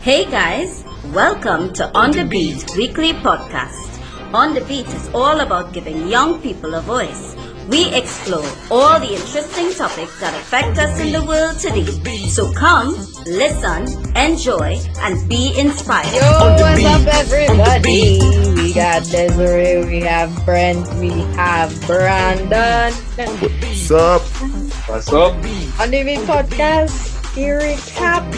Hey guys, welcome to On the Beat weekly podcast. On the Beat is all about giving young people a voice. We explore all the interesting topics that affect us in the world today. So come, listen, enjoy, and be inspired. Yo, what's up, everybody? We got Desiree, we have Brent, we have Brandon. What's up? What's up? On the Beat podcast, here recap.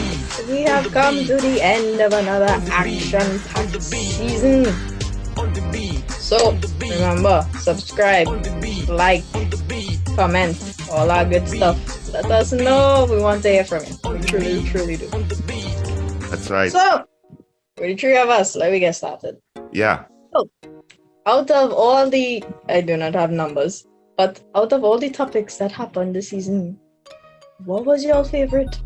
We have come to the end of another action-packed season. So, remember, subscribe, like, comment, all our good stuff. Let us know. We want to hear from you. We truly, truly do. That's right. So, with the three of us, let me get started. Yeah. So, out of all the, I do not have numbers, but out of all the topics that happened this season, what was your favorite?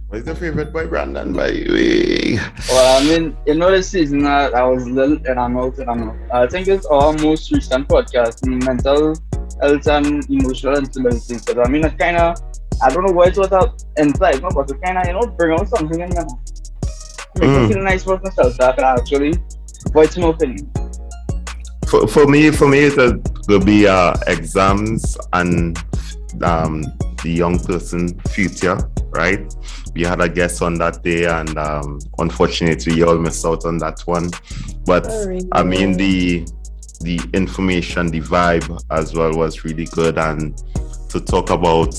What's your favorite boy, Brandon, by the way? Well, I mean, this season I was little and I'm out. I think it's our most recent podcast, mental health and emotional instability. Because I mean, it kind of, I don't know what it was inside, no, but it kind of, bring out something in there. Make me feel nice about myself that I can actually voice my opinion. For me, it would be exams and the young person future, right? We had a guest on that day, and unfortunately, you all missed out on that one. But I mean, the information, the vibe as well was really good, and to talk about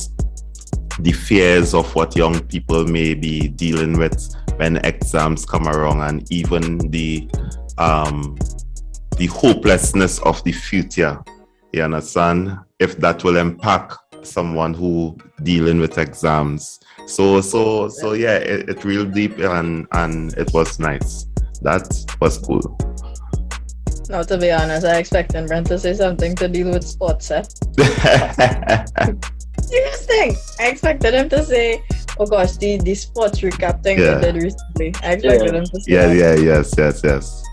the fears of what young people may be dealing with when exams come around, and even the hopelessness of the future. You understand? If that will impact someone who dealing with exams. So yeah, it real deep and it was nice. That was cool. No, to be honest, I expected Brent to say something to deal with sports. Serious thing. I expected him to say, oh gosh, the sports recap thing we did recently. I expected him to say that. Yes.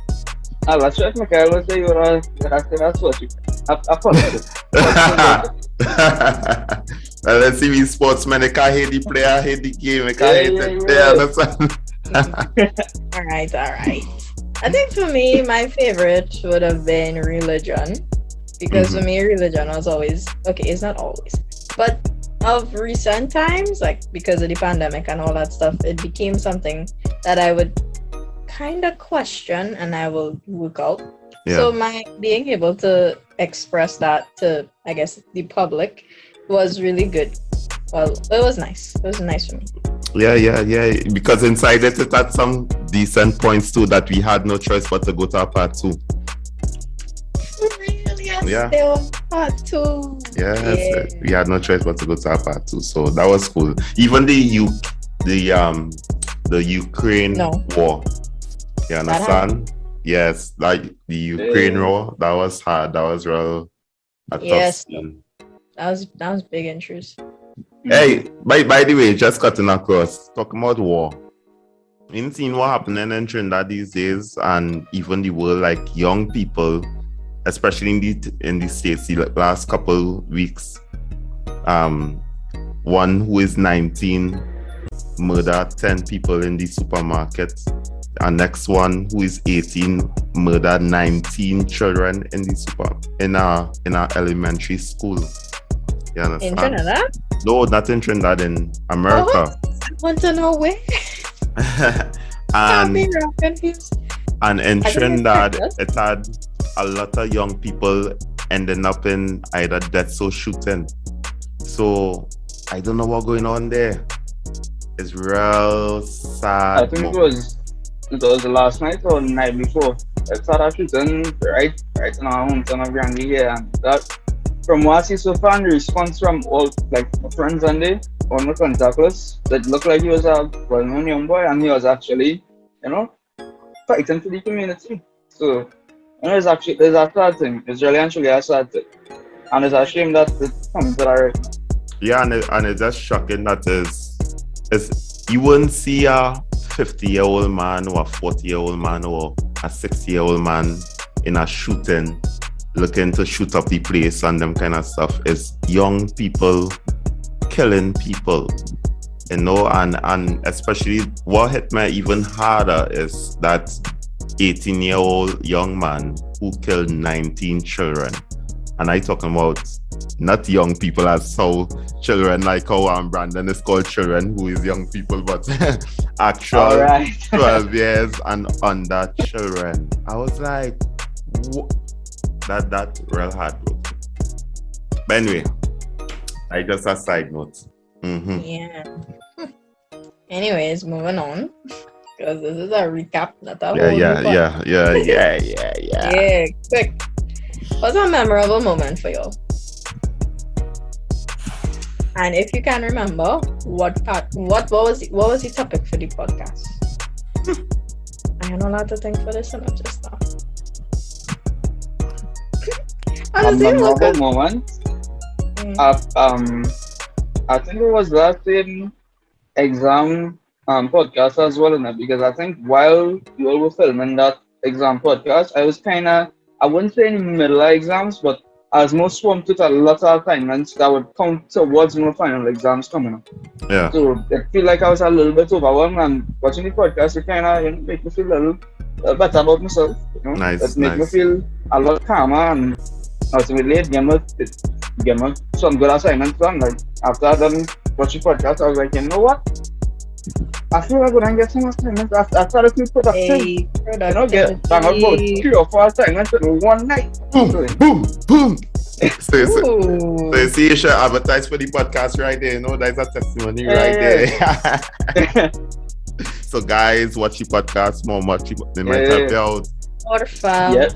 I was just Michael was saying that's what you Well, let's see, we sportsmen, I can't hate the player, I hate the game, I can't hate it there. All right. I think for me, my favorite would have been religion. Because for me, religion was always, okay, it's not always, but of recent times, like because of the pandemic and all that stuff, it became something that I would kind of question and I will look out. Yeah. So my being able to express that to, I guess, the public was really good. Well, it was nice. It was nice for me. Yeah. Because inside it had some decent points too that we had no choice but to go to our part 2. Really? Yes, they were part 2. Yes, we had no choice but to go to our part 2. So that was cool. Even the Ukraine war. You understand? Yes, like the Ukraine war, that was hard. That was real. Yes, that was big interest. Hey, by the way, just cutting across, talking about war. You seen what happening in Trinidad these days, and even the world, like young people, especially in the States, the last couple weeks. One who is 19 murdered 10 people in the supermarket. And next one who is 18 murdered 19 children in our elementary school. You understand? In Trinidad? No, not in Trinidad, in America. I want to know where. I'm confused. And in Trinidad, it had a lot of young people ending up in either death or shooting. So I don't know what's going on there. It's real sad. I think it was the last night or the night before. I started shooting right in our hometown of Granby here, and that from what I see so far, the response from all like my friends and they on my contact list, that looked like he was a well-known young boy, and he was actually, fighting for the community. So there's actually a sad thing. It's really actually a sad thing, and it's a shame that it's coming to that right now. Yeah, and it's just shocking that you wouldn't see a 50-year-old man or a 40-year-old man or a 60-year-old man in a shooting looking to shoot up the place and them kind of stuff. It's young people killing people. you know, and especially what hit me even harder is that 18-year-old young man who killed 19 children. And I talking about not young people as how children like how Brandon is called children, who is young people, but actual 12 years and under children. I was like, that real heartbroken. But anyway, I just a side note. Mm-hmm. Yeah. Anyways, moving on. Because this is a recap, not a whole Yeah, quick. What's a memorable moment for you? And if you can remember, what was the topic for the podcast? I don't know how to think for this, and I'm just now. A memorable moment. I think it was that in exam podcast as well, because I think while you all were filming that exam podcast, I was kind of, I wouldn't say in the middle of exams, but I was more swamped with a lot of assignments that would count towards my final exams coming up. Yeah. So I feel like I was a little bit overwhelmed, and watching the podcast, it kind of make me feel a little better about myself. You know? It made me feel a lot calmer, and ultimately it gave me some good assignments done. Like after I done watching podcast, I was like, you know what? I feel like when I get some assignments, I try to feel productive. You know, get about 3 or 4 assignments in one night. Boom. So you see, you should advertise for the podcast right there. You know, that's a testimony right there. So guys, watch the podcast more. They might help you out. Or fam. Yeah.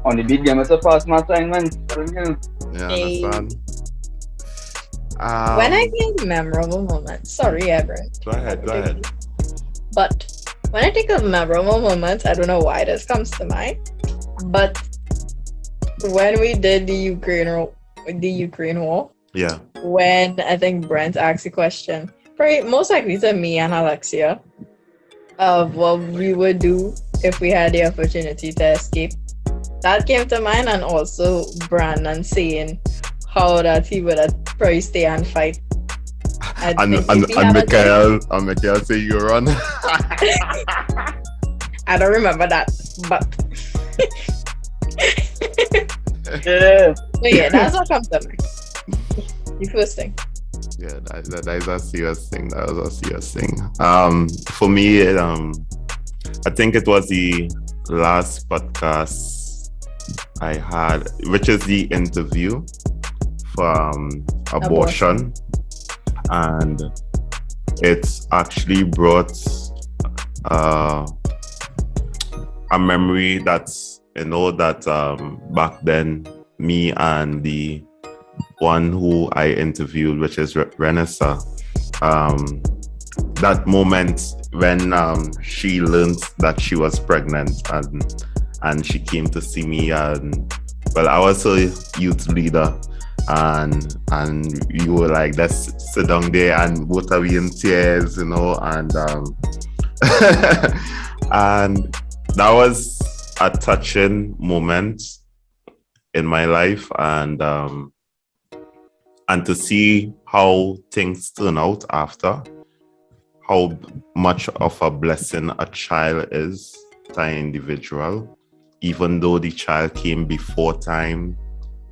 On the big game, it's a pass my assignment. Yeah, understand. When I think memorable moments, sorry, Evan. Go ahead. But when I think of memorable moments, I don't know why this comes to mind. But when we did the Ukraine war, yeah. When I think Brent asked the question, probably most likely to me and Alexia, of what we would do if we had the opportunity to escape. That came to mind, and also Brandon saying how that he would probably stay and fight. And Mikhail say you run. I don't remember that, but yeah, that's what comes to mind. The first thing. Yeah, that is a serious thing. That was a serious thing. For me, I think it was the last podcast I had, which is the interview for abortion. And it's actually brought a memory that's, back then, me and the one who I interviewed, which is Renessa, that moment when she learned that she was pregnant and she came to see me, and well, I was a youth leader, and you were like, let's sit down there, and both of you in tears, and and that was a touching moment in my life, and to see how things turn out after, how much of a blessing a child is to an individual, even though the child came before time,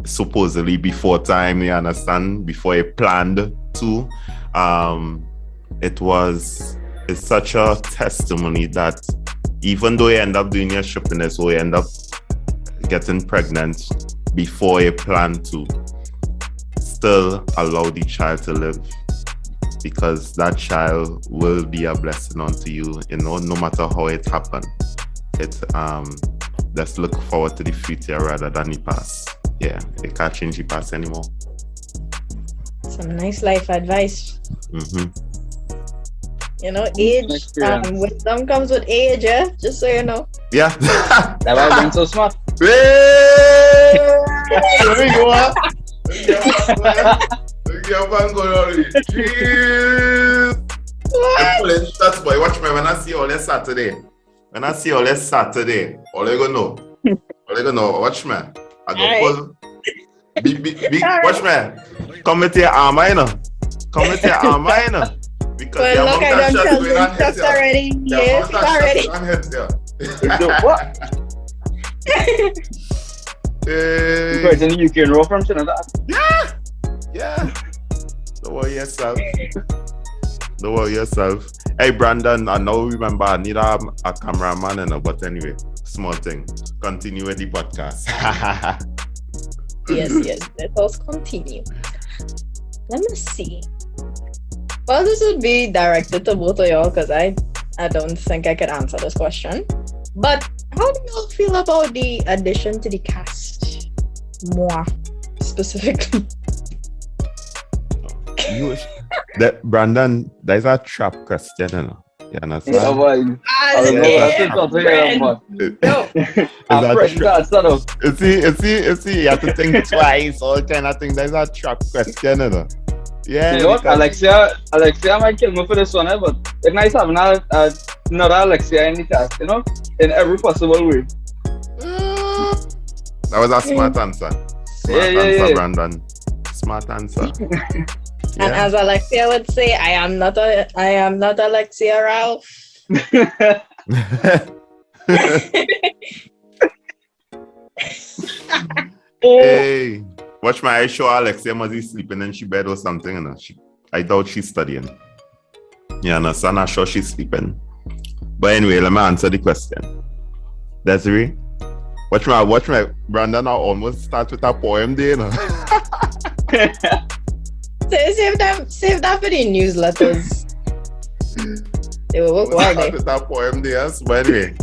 supposedly before time, you understand, before he planned to. It's such a testimony that even though he end up doing your shippiness, or he end up getting pregnant before he planned to, still allow the child to live, because that child will be a blessing unto you, no matter how it happened. Let's look forward to the future rather than the past. Yeah, they can't change the past anymore. Some nice life advice. Mm-hmm. Age, wisdom comes with age, yeah? Just so you know. Yeah. That's why I've been so smart. Hey! There we go. That's boy. Watch me when I see all this Saturday. All you gonna know. Watch me. I go pull. Big. Watch me. Come with your armor, Because Well, look, I done tell them shots already. Yes, already. What? Hey. Person you can roll from Trinidad. Yeah. Don't worry yourself. Don't worry yourself. Hey, Brandon, I know remember I need a cameraman, but anyway, small thing. Continue with the podcast. Yes. Let us continue. Let me see. Well, this would be directed to both of y'all because I don't think I could answer this question. But how do y'all feel about the addition to the cast? Moi, specifically. Brandon, there's a trap question, you know. You understand? Yeah, boy. I don't know what to talk to you about. No. I'm pretty that set up. You see, you have to think twice, all kind of thing. There's a trap question, you know. Yeah. You know what? Alexia might kill me for this one, but it's nice having another Alexia in the cast, you know, in every possible way. That was a smart answer. Smart answer, Brandon. Smart answer. And as Alexia would say, I am not Alexia Ralph. Hey, watch my eyes show Alexia must be sleeping in she bed or something, you know. I doubt she's studying. Yeah, no, so I'm not sure she's sleeping. But anyway, let me answer the question. Desiree, watch my Brandon, I almost start with a poem there, you know. Save that for the newsletters. They will work well there. With that poem there, but anyway.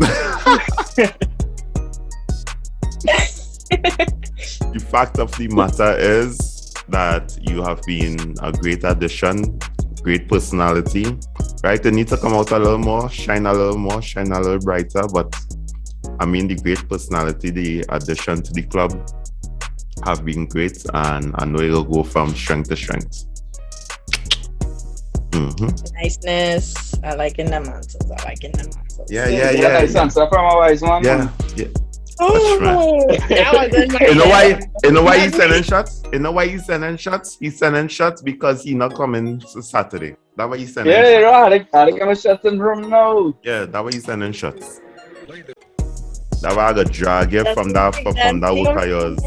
The fact of the matter is that you have been a great addition, great personality, right? You need to come out a little more, shine a little brighter, but I mean the great personality, the addition to the club have been great, and I know it'll go from strength to strength. Niceness. I like in the answers. Yeah. Nice answer from our wise man. Yeah. Oh, that was in my You know why he's sending shots? You know why he's sending shots? He's sending shots because he's not coming Saturday. That's why he's sending shots. You know, I got shots in room now. Yeah, that's why he's sending shots. That's why I got drag you from that work of yours.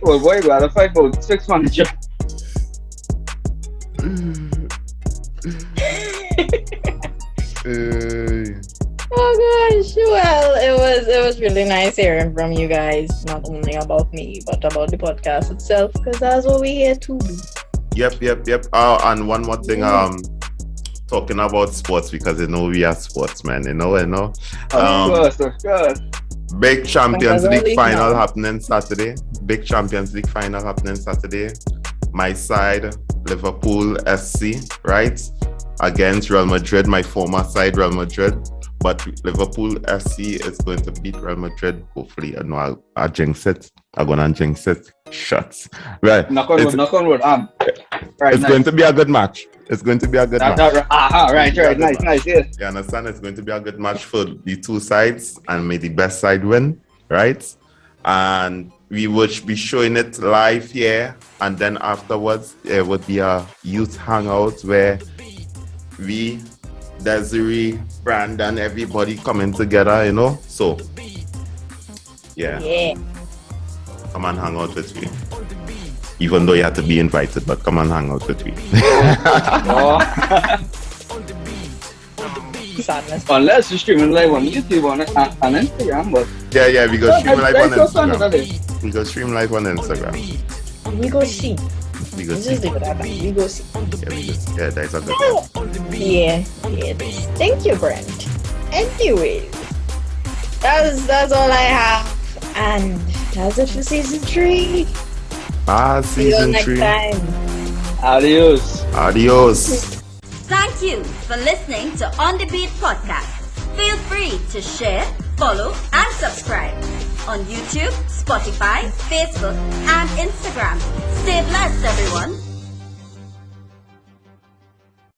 Well, boy, we had a fight about 6 months. Oh gosh, well, it was really nice hearing from you guys, not only about me, but about the podcast itself, because that's what we're here to do. Yep. And one more thing, talking about sports, because you know we are sportsmen, you know. Of course. Big Champions League final happening Saturday. My side, Liverpool SC, right? Against Real Madrid, my former side, Real Madrid. But Liverpool FC is going to beat Real Madrid. Hopefully, I know I'll jinx it. I'm going to jinx it. Shuts. Right. Knock on wood. Right, it's going to be a good match. Right. Nice. Yes. You understand? It's going to be a good match for the two sides, and may the best side win, right? And we would be showing it live here, and then afterwards, there would be a youth hangout where we, Desiree, Brandon, everybody coming together, you know. So, yeah. Come and hang out with me. Even though you have to be invited, but come and hang out with me. Sadness. Unless you're streaming live on YouTube on Instagram, but yeah, we go stream live on Instagram. We go stream live on Instagram. We go see. We go Let's see. just leave it at that. We go see. Yeah, that's a good one. Yeah. Thank you, Brent. Anyways, that's all I have, and that's it for season 3. See you Season next 3. time. Adios. Thank you for listening to On The Beat Podcast. Feel free to share, follow, and subscribe on YouTube, Spotify, Facebook, and Instagram. Stay blessed, everyone.